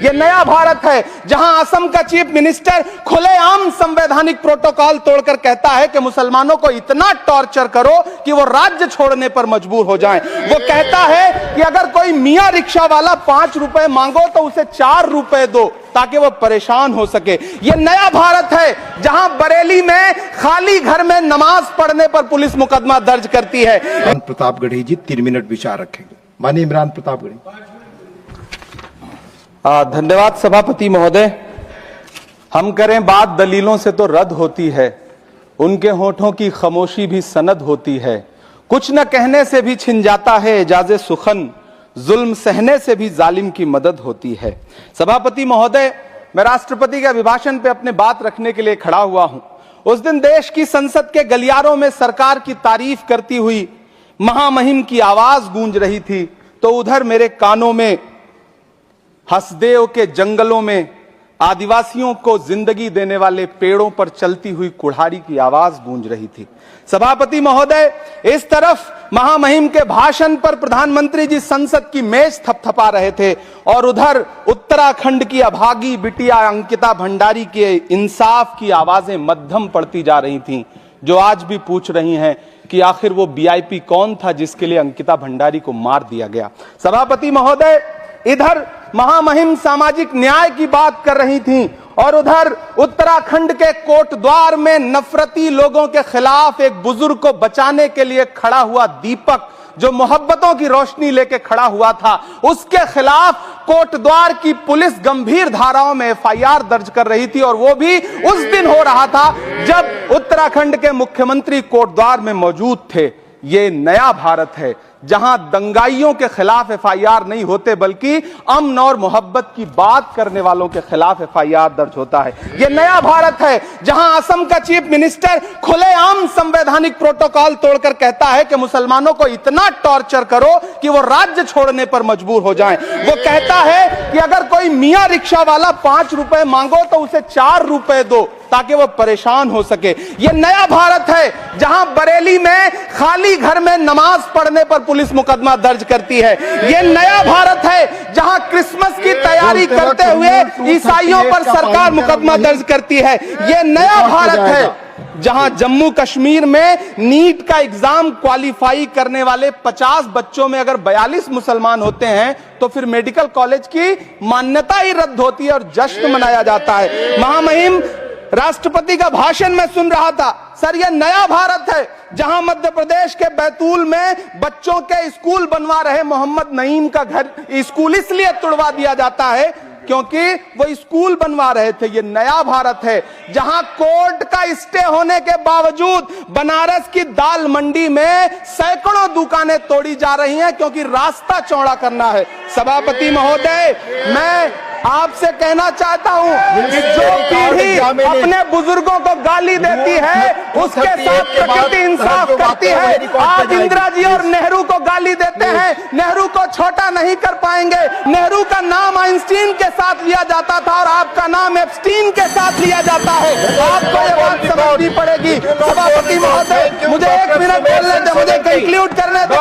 ये नया भारत है जहां असम का चीफ मिनिस्टर खुलेआम संवैधानिक प्रोटोकॉल तोड़कर कहता है कि मुसलमानों को इतना टॉर्चर करो कि वो राज्य छोड़ने पर मजबूर हो जाएं। वो कहता है कि अगर कोई मियां रिक्शा वाला 5 रुपए मांगो तो उसे 4 रुपए दो ताकि वो परेशान हो सके। ये नया भारत है जहां बरेली में खाली घर में नमाज पढ़ने पर पुलिस मुकदमा दर्ज करती है। इमरान प्रतापगढ़ी जी 3 मिनट विचार रखेंगे। माननीय इमरान प्रतापगढ़ी। धन्यवाद सभापति महोदय। हम करें बात दलीलों से तो रद्द होती है, उनके होठों की खामोशी भी सनद होती है। कुछ न कहने से भी छिन जाता है एजाज़े सुखन, जुल्म सहने से भी जालिम की मदद होती है। सभापति महोदय, मैं राष्ट्रपति के अभिभाषण पे अपने बात रखने के लिए खड़ा हुआ हूं। उस दिन देश की संसद के गलियारों में सरकार की तारीफ करती हुई महामहिम की आवाज गूंज रही थी, तो उधर मेरे कानों में हसदेव के जंगलों में आदिवासियों को जिंदगी देने वाले पेड़ों पर चलती हुई कुल्हाड़ी की आवाज गूंज रही थी। सभापति महोदय, इस तरफ महामहिम के भाषण पर प्रधानमंत्री जी संसद की मेज थपथपा रहे थे और उधर उत्तराखंड की अभागी बिटिया अंकिता भंडारी के इंसाफ की आवाजें मध्यम पड़ती जा रही थीं, जो आज भी पूछ रही हैं कि आखिर वो वीआईपी कौन था जिसके लिए अंकिता भंडारी को मार दिया गया। सभापति महोदय, इधर महामहिम सामाजिक न्याय की बात कर रही थीं और उधर उत्तराखंड के कोटद्वार में नफरती लोगों के खिलाफ एक बुजुर्ग को बचाने के लिए खड़ा हुआ दीपक, जो मोहब्बतों की रोशनी लेके खड़ा हुआ था, उसके खिलाफ कोटद्वार की पुलिस गंभीर धाराओं में एफआईआर दर्ज कर रही थी। और वो भी उस दिन हो रहा था जब उत्तराखंड के मुख्यमंत्री कोटद्वार में मौजूद थे। ये नया भारत है जहां दंगाइयों के खिलाफ एफआईआर नहीं होते, बल्कि अमन और मोहब्बत की बात करने वालों के खिलाफ एफआईआर दर्ज होता है। यह नया भारत है जहां असम का चीफ मिनिस्टर खुलेआम संवैधानिक प्रोटोकॉल तोड़कर कहता है कि मुसलमानों को इतना टॉर्चर करो कि वो राज्य छोड़ने पर मजबूर हो जाएं। वो कहता है कि अगर कोई मियां रिक्शा वाला 5 रुपए मांगो तो उसे 4 रुपए दो ताकि वो परेशान हो सके। यह नया भारत है जहां बरेली में खाली घर में नमाज पढ़ने पर पुलिस मुकदमा दर्ज करती है। यह नया भारत है जहां क्रिसमस की तैयारी करते हुए ईसाइयों पर सरकार मुकदमा दर्ज करती है। यह नया भारत है जहां जम्मू कश्मीर में नीट का एग्जाम क्वालिफाई करने वाले 50 बच्चों में अगर 42 मुसलमान होते हैं तो फिर मेडिकल कॉलेज की मान्यता ही रद्द होती है और जश्न मनाया जाता है। महामहिम राष्ट्रपति का भाषण में सुन रहा था। सर, यह नया भारत है जहां मध्य प्रदेश के बैतूल में बच्चों के स्कूल बनवा रहे मोहम्मद नईम का घर स्कूल इसलिए तुड़वा दिया जाता है क्योंकि वो स्कूल बनवा रहे थे। ये नया भारत है जहां कोर्ट का स्टे होने के बावजूद बनारस की दाल मंडी में सैकड़ों दुकानें तोड़ी जा रही हैं क्योंकि रास्ता चौड़ा करना है। सभापति महोदय, मैं आपसे कहना चाहता हूं कि जो पीढ़ी अपने बुजुर्गों को गाली देती है उसके साथ प्रकृति इंसाफ करती है। आज इंदिरा जी और नेहरू को गाली देते हैं, नेहरू को छोटा नहीं कर पाएंगे। नेहरू का नाम आइंस्टीन के साथ लिया जाता था और आपका नाम एप्स्टीन के साथ लिया जाता है। आपको ये बात समझनी पड़ेगी। सभापति महोदय, मुझे 1 मिनट बोलने दे, मुझे कंक्लूड करने दे।